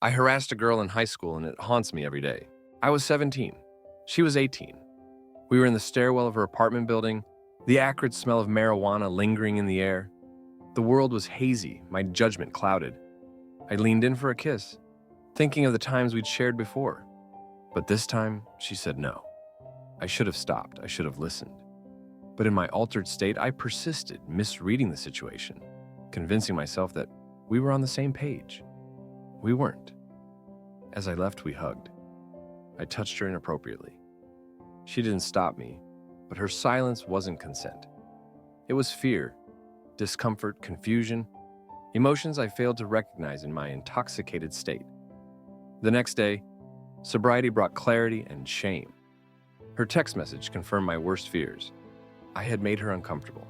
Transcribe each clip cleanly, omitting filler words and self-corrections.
I harassed a girl in high school and it haunts me every day. I was 17. She was 18. We were in the stairwell of her apartment building, the acrid smell of marijuana lingering in the air. The world was hazy, my judgment clouded. I leaned in for a kiss, thinking of the times we'd shared before. But this time, she said no. I should have stopped. I should have listened. But in my altered state, I persisted, misreading the situation, convincing myself that we were on the same page. We weren't. As I left, we hugged. I touched her inappropriately. She didn't stop me, but her silence wasn't consent. It was fear, discomfort, confusion, emotions I failed to recognize in my intoxicated state. The next day, sobriety brought clarity and shame. Her text message confirmed my worst fears. I had made her uncomfortable.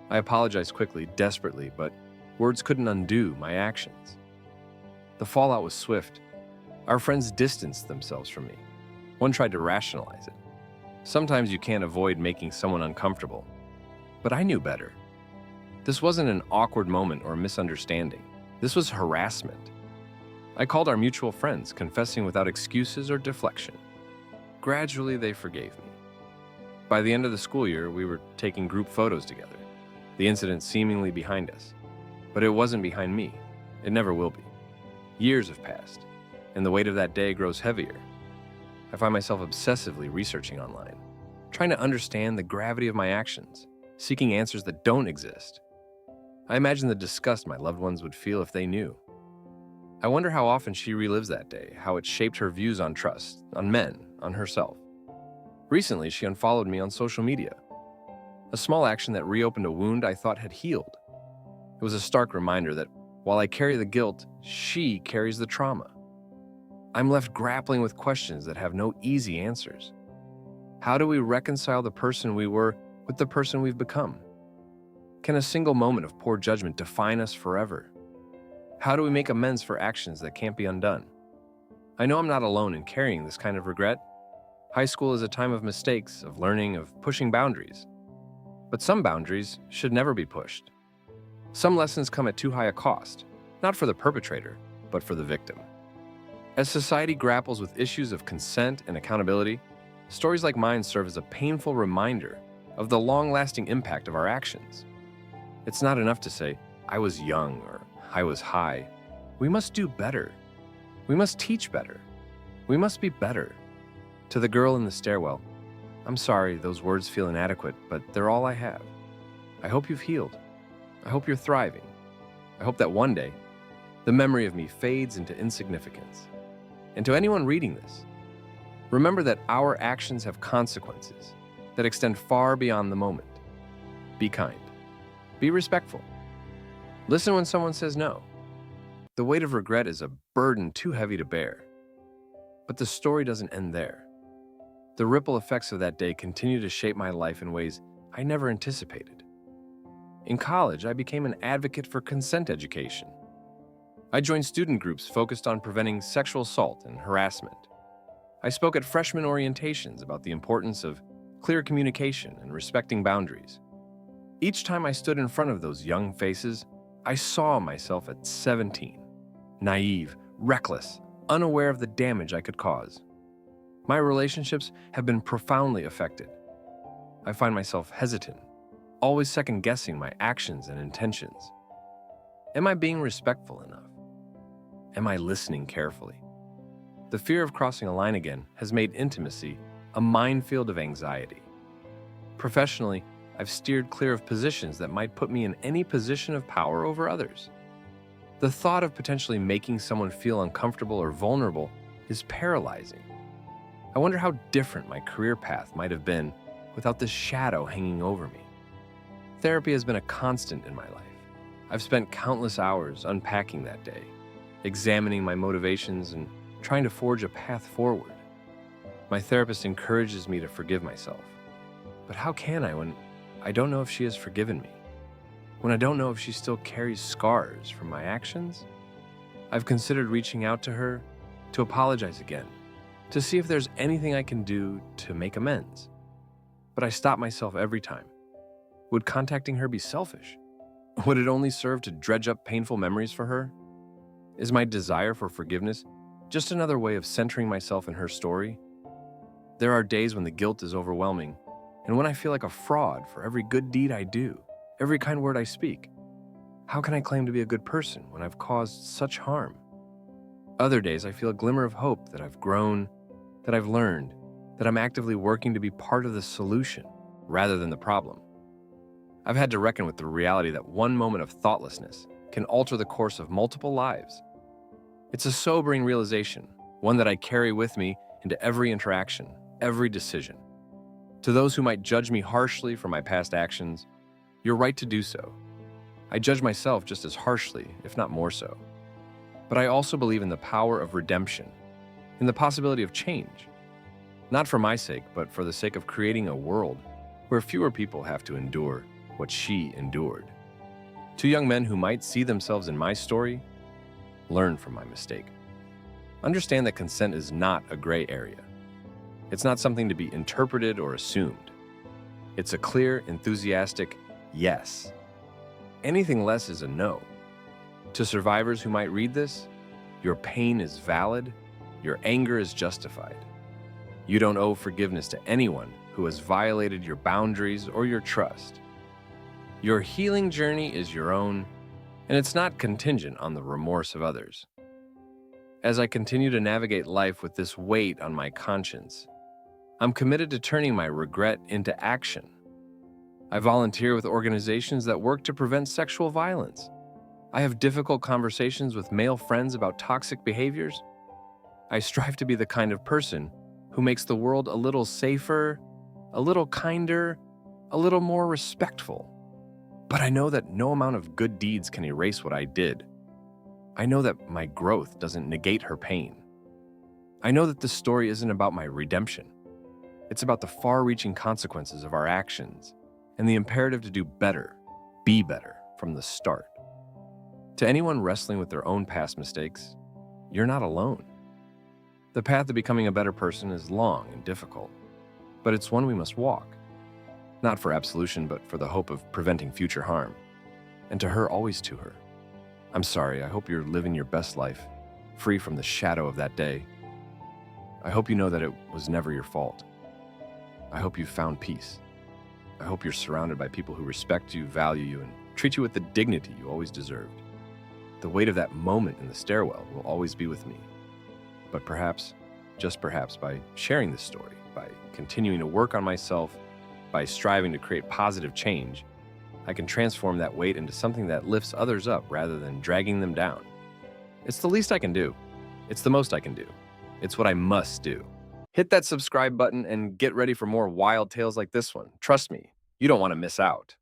I apologized quickly, desperately, but words couldn't undo my actions. The fallout was swift. Our friends distanced themselves from me. One tried to rationalize it. Sometimes you can't avoid making someone uncomfortable. But I knew better. This wasn't an awkward moment or a misunderstanding. This was harassment. I called our mutual friends, confessing without excuses or deflection. Gradually, they forgave me. By the end of the school year, we were taking group photos together, the incident seemingly behind us. But it wasn't behind me. It never will be. Years have passed, and the weight of that day grows heavier. I find myself obsessively researching online, trying to understand the gravity of my actions, seeking answers that don't exist. I imagine the disgust my loved ones would feel if they knew. I wonder how often she relives that day, how it shaped her views on trust, on men, on herself. Recently, she unfollowed me on social media, a small action that reopened a wound I thought had healed. It was a stark reminder that while I carry the guilt, she carries the trauma. I'm left grappling with questions that have no easy answers. How do we reconcile the person we were with the person we've become? Can a single moment of poor judgment define us forever? How do we make amends for actions that can't be undone? I know I'm not alone in carrying this kind of regret. High school is a time of mistakes, of learning, of pushing boundaries. But some boundaries should never be pushed. Some lessons come at too high a cost, not for the perpetrator, but for the victim. As society grapples with issues of consent and accountability, stories like mine serve as a painful reminder of the long-lasting impact of our actions. It's not enough to say, I was young or I was high. We must do better. We must teach better. We must be better. To the girl in the stairwell, I'm sorry those words feel inadequate, but they're all I have. I hope you've healed. I hope you're thriving. I hope that one day, the memory of me fades into insignificance. And to anyone reading this, remember that our actions have consequences that extend far beyond the moment. Be kind. Be respectful. Listen when someone says no. The weight of regret is a burden too heavy to bear. But the story doesn't end there. The ripple effects of that day continue to shape my life in ways I never anticipated. In college, I became an advocate for consent education. I joined student groups focused on preventing sexual assault and harassment. I spoke at freshman orientations about the importance of clear communication and respecting boundaries. Each time I stood in front of those young faces, I saw myself at 17, naive, reckless, unaware of the damage I could cause. My relationships have been profoundly affected. I find myself hesitant, always second-guessing my actions and intentions. Am I being respectful enough? Am I listening carefully? The fear of crossing a line again has made intimacy a minefield of anxiety. Professionally, I've steered clear of positions that might put me in any position of power over others. The thought of potentially making someone feel uncomfortable or vulnerable is paralyzing. I wonder how different my career path might have been without this shadow hanging over me. Therapy has been a constant in my life. I've spent countless hours unpacking that day, examining my motivations and trying to forge a path forward. My therapist encourages me to forgive myself. But how can I when I don't know if she has forgiven me? When I don't know if she still carries scars from my actions? I've considered reaching out to her to apologize again, to see if there's anything I can do to make amends. But I stop myself every time. Would contacting her be selfish? Would it only serve to dredge up painful memories for her? Is my desire for forgiveness just another way of centering myself in her story? There are days when the guilt is overwhelming, and when I feel like a fraud for every good deed I do, every kind word I speak. How can I claim to be a good person when I've caused such harm? Other days, I feel a glimmer of hope that I've grown, that I've learned, that I'm actively working to be part of the solution rather than the problem. I've had to reckon with the reality that one moment of thoughtlessness can alter the course of multiple lives. It's a sobering realization, one that I carry with me into every interaction, every decision. To those who might judge me harshly for my past actions, you're right to do so. I judge myself just as harshly, if not more so. But I also believe in the power of redemption, in the possibility of change. Not for my sake, but for the sake of creating a world where fewer people have to endure what she endured. To young men who might see themselves in my story, learn from my mistake. Understand that consent is not a gray area. It's not something to be interpreted or assumed. It's a clear, enthusiastic yes. Anything less is a no. To survivors who might read this, your pain is valid, your anger is justified. You don't owe forgiveness to anyone who has violated your boundaries or your trust. Your healing journey is your own, and it's not contingent on the remorse of others. As I continue to navigate life with this weight on my conscience, I'm committed to turning my regret into action. I volunteer with organizations that work to prevent sexual violence. I have difficult conversations with male friends about toxic behaviors. I strive to be the kind of person who makes the world a little safer, a little kinder, a little more respectful. But I know that no amount of good deeds can erase what I did. I know that my growth doesn't negate her pain. I know that this story isn't about my redemption. It's about the far-reaching consequences of our actions and the imperative to do better, be better from the start. To anyone wrestling with their own past mistakes, you're not alone. The path to becoming a better person is long and difficult, but it's one we must walk. Not for absolution, but for the hope of preventing future harm. And to her, always to her. I'm sorry, I hope you're living your best life, free from the shadow of that day. I hope you know that it was never your fault. I hope you found peace. I hope you're surrounded by people who respect you, value you, and treat you with the dignity you always deserved. The weight of that moment in the stairwell will always be with me. But perhaps, just perhaps, by sharing this story, by continuing to work on myself, by striving to create positive change, I can transform that weight into something that lifts others up rather than dragging them down. It's the least I can do. It's the most I can do. It's what I must do. Hit that subscribe button and get ready for more wild tales like this one. Trust me, you don't want to miss out.